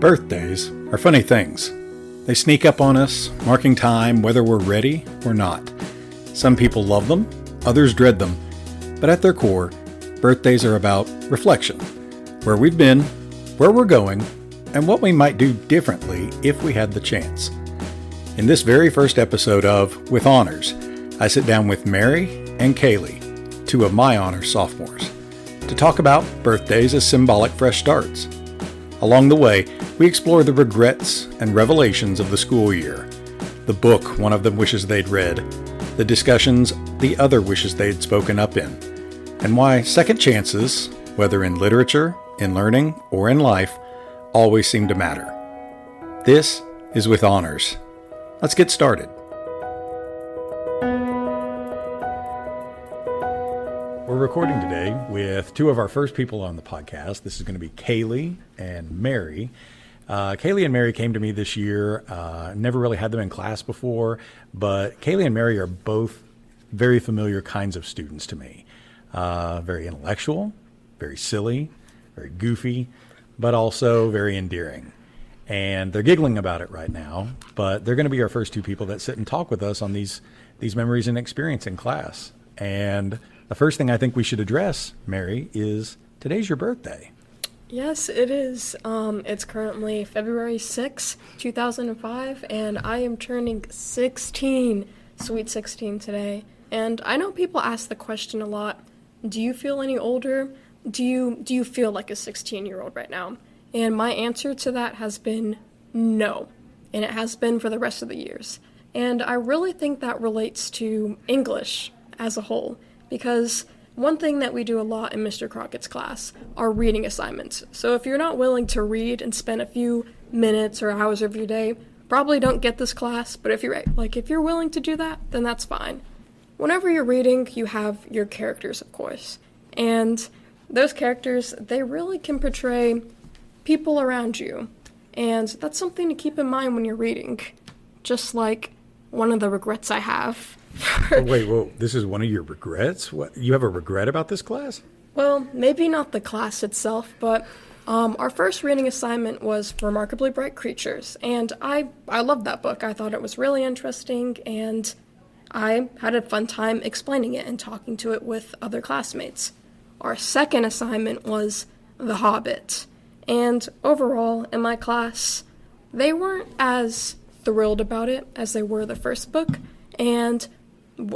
Birthdays are funny things. They sneak up on us, marking time whether we're ready or not. Some people love them, others dread them, but at their core, birthdays are about reflection. Where we've been, where we're going, and what we might do differently if we had the chance. In this very first episode of With Honors, I sit down with Mary and Kaylee, two of my honors sophomores, to talk about birthdays as symbolic fresh starts. Along the way, we explore the regrets and revelations of the school year, the book one of them wishes they'd read, the discussions the other wishes they'd spoken up in, and why second chances, whether in literature, in learning, or in life, always seem to matter. This is With Honors. Let's get started. We're recording today with two of our first people on the podcast. This is going to be Kaylee and Mary. Kaylee and Mary came to me this year. Never really had them in class before, but Kaylee and Mary are both very familiar kinds of students to me. Very intellectual, very silly, very goofy, but also very endearing. And they're giggling about it right now, but they're going to be our first two people that sit and talk with us on these memories and experience in class. And the first thing I think we should address, Mary, is today's your birthday. Yes, it is. It's currently February 6, 2005, and I am turning 16, sweet 16 today. And I know people ask the question a lot, do you feel any older? Do you feel like a 16-year-old right now? And my answer to that has been no, and it has been for the rest of the years. And I really think that relates to English as a whole, because one thing that we do a lot in Mr. Crockett's class are reading assignments. So if you're not willing to read and spend a few minutes or hours of your day, probably don't get this class, but if you're willing to do that, then that's fine. Whenever you're reading, you have your characters, of course. And those characters, they really can portray people around you. And that's something to keep in mind when you're reading. Just like one of the regrets I have. Whoa, this is one of your regrets? What, you have a regret about this class? Well, maybe not the class itself, but our first reading assignment was Remarkably Bright Creatures, and I loved that book. I thought it was really interesting, and I had a fun time explaining it and talking to it with other classmates. Our second assignment was The Hobbit, and overall, in my class, they weren't as thrilled about it as they were the first book, and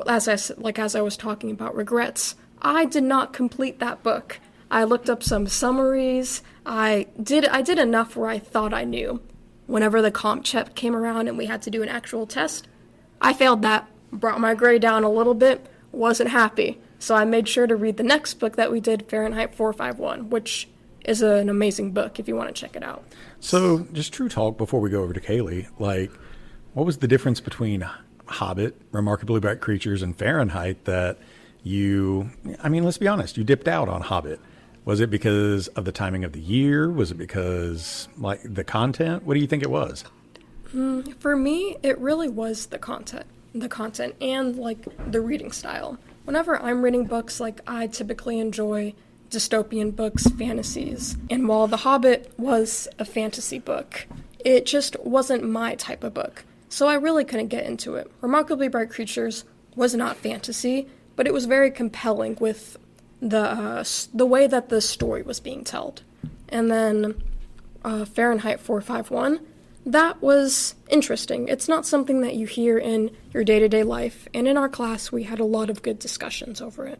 as I was talking about regrets, I did not complete that book. I looked up some summaries. I did enough where I thought I knew. Whenever the comp check came around and we had to do an actual test, I failed that, brought my grade down a little bit, wasn't happy. So I made sure to read the next book that we did, Fahrenheit 451, which is an amazing book if you want to check it out. So just true talk before we go over to Kaylee, what was the difference between Hobbit, Remarkably Bright Creatures, and Fahrenheit that let's be honest, you dipped out on Hobbit? Was it because of the timing of the year? Was it because, the content? What do you think it was? For me, it really was the content and, the reading style. Whenever I'm reading books, I typically enjoy dystopian books, fantasies. And while The Hobbit was a fantasy book, it just wasn't my type of book. So I really couldn't get into it. Remarkably Bright Creatures was not fantasy, but it was very compelling with the way that the story was being told. And then Fahrenheit 451, that was interesting. It's not something that you hear in your day-to-day life, and in our class we had a lot of good discussions over it.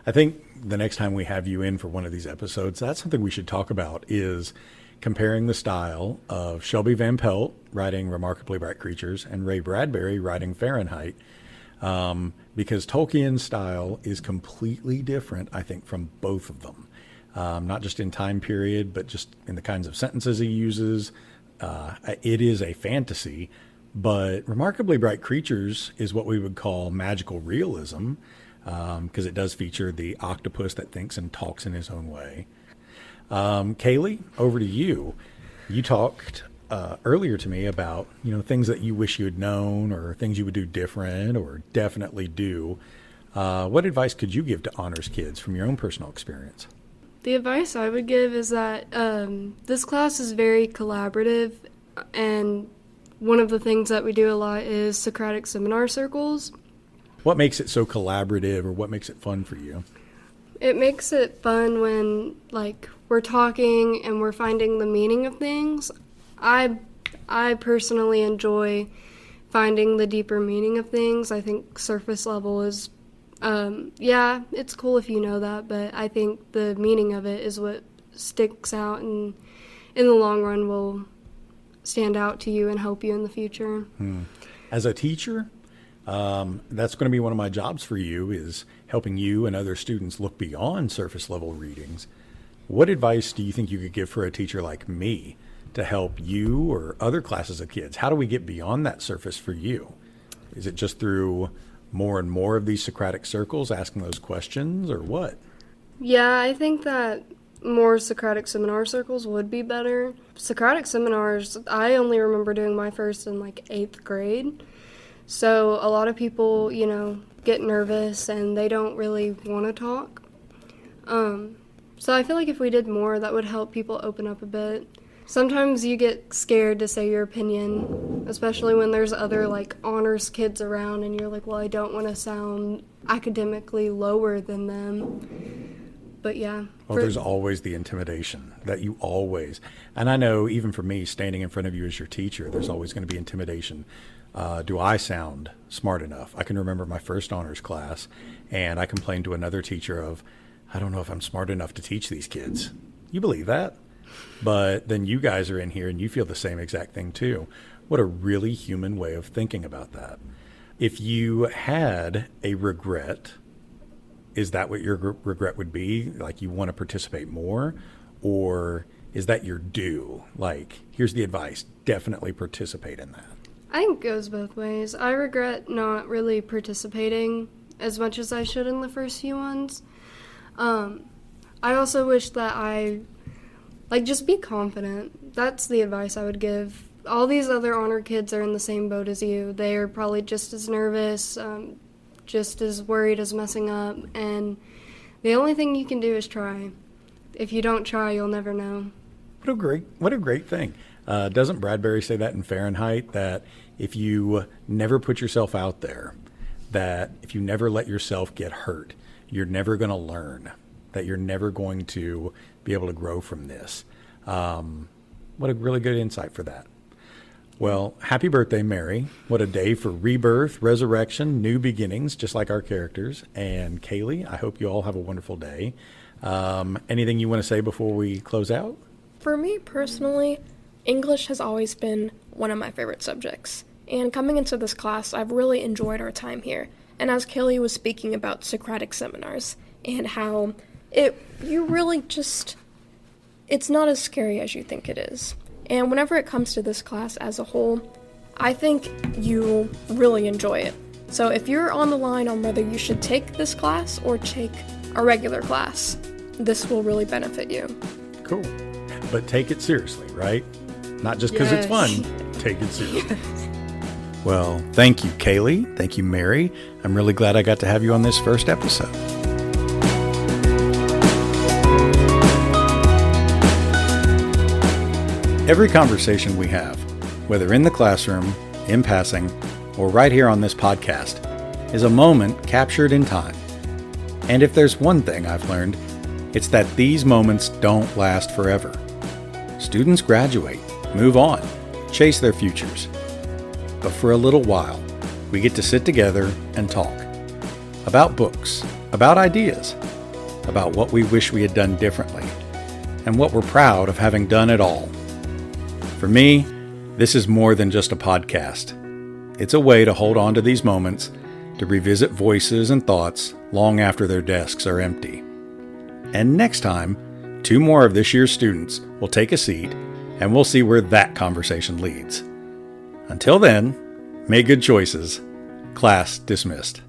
I think the next time we have you in for one of these episodes, that's something we should talk about, is comparing the style of Shelby Van Pelt writing Remarkably Bright Creatures and Ray Bradbury writing Fahrenheit, because Tolkien's style is completely different, I think, from both of them. Not just in time period, but just in the kinds of sentences he uses. It is a fantasy, but Remarkably Bright Creatures is what we would call magical realism, because it does feature the octopus that thinks and talks in his own way. Kaylee, over to you. You talked earlier to me about, things that you wish you had known or things you would do different or definitely do. What advice could you give to honors kids from your own personal experience? The advice I would give is that this class is very collaborative, and one of the things that we do a lot is Socratic seminar circles. What makes it so collaborative, or what makes it fun for you? It makes it fun when, like, we're talking and we're finding the meaning of things. I personally enjoy finding the deeper meaning of things. I think surface level is, it's cool if you know that, but I think the meaning of it is what sticks out and in the long run will stand out to you and help you in the future. As a teacher, that's going to be one of my jobs for you, is helping you and other students look beyond surface level readings. What advice do you think you could give for a teacher like me to help you or other classes of kids? How do we get beyond that surface for you? Is it just through more and more of these Socratic circles, asking those questions, or what? Yeah, I think that more Socratic seminar circles would be better. Socratic seminars, I only remember doing my first in like 8th grade. So a lot of people, get nervous and they don't really want to talk. So I feel like if we did more, that would help people open up a bit. Sometimes you get scared to say your opinion, especially when there's other like honors kids around and you're like, well, I don't want to sound academically lower than them. But yeah. Well, there's always the intimidation that you always, and I know even for me standing in front of you as your teacher, there's always going to be intimidation. Do I sound smart enough? I can remember my first honors class, and I complained to another teacher of, I don't know if I'm smart enough to teach these kids. You believe that? But then you guys are in here and you feel the same exact thing too. What a really human way of thinking about that. If you had a regret, is that what your regret would be? Like you want to participate more? Or is that your due? Like, here's the advice, definitely participate in that. I think it goes both ways. I regret not really participating as much as I should in the first few ones. I also wish that just be confident. That's the advice I would give. All these other honor kids are in the same boat as you. They are probably just as nervous, just as worried as messing up, and the only thing you can do is try. If you don't try, you'll never know. What a great thing. Doesn't Bradbury say that in Fahrenheit, that if you never put yourself out there, that if you never let yourself get hurt, you're never going to learn, that you're never going to be able to grow from this. What a really good insight for that. Well, happy birthday, Mary. What a day for rebirth, resurrection, new beginnings, just like our characters. And Kaylee, I hope you all have a wonderful day. Anything you want to say before we close out? For me personally, English has always been one of my favorite subjects. And coming into this class, I've really enjoyed our time here. And as Kaylee was speaking about Socratic seminars and how it's not as scary as you think it is. And whenever it comes to this class as a whole, I think you'll really enjoy it. So if you're on the line on whether you should take this class or take a regular class, this will really benefit you. Cool. But take it seriously, right? Not just because it's fun. Take it seriously. Yes. Well, thank you, Kaylee. Thank you, Mary. I'm really glad I got to have you on this first episode. Every conversation we have, whether in the classroom, in passing, or right here on this podcast, is a moment captured in time. And if there's one thing I've learned, it's that these moments don't last forever. Students graduate, move on, chase their futures. But for a little while, we get to sit together and talk about books, about ideas, about what we wish we had done differently, and what we're proud of having done it all. For me, this is more than just a podcast. It's a way to hold on to these moments, to revisit voices and thoughts long after their desks are empty. And next time, 2 more of this year's students will take a seat, and we'll see where that conversation leads. Until then, make good choices. Class dismissed.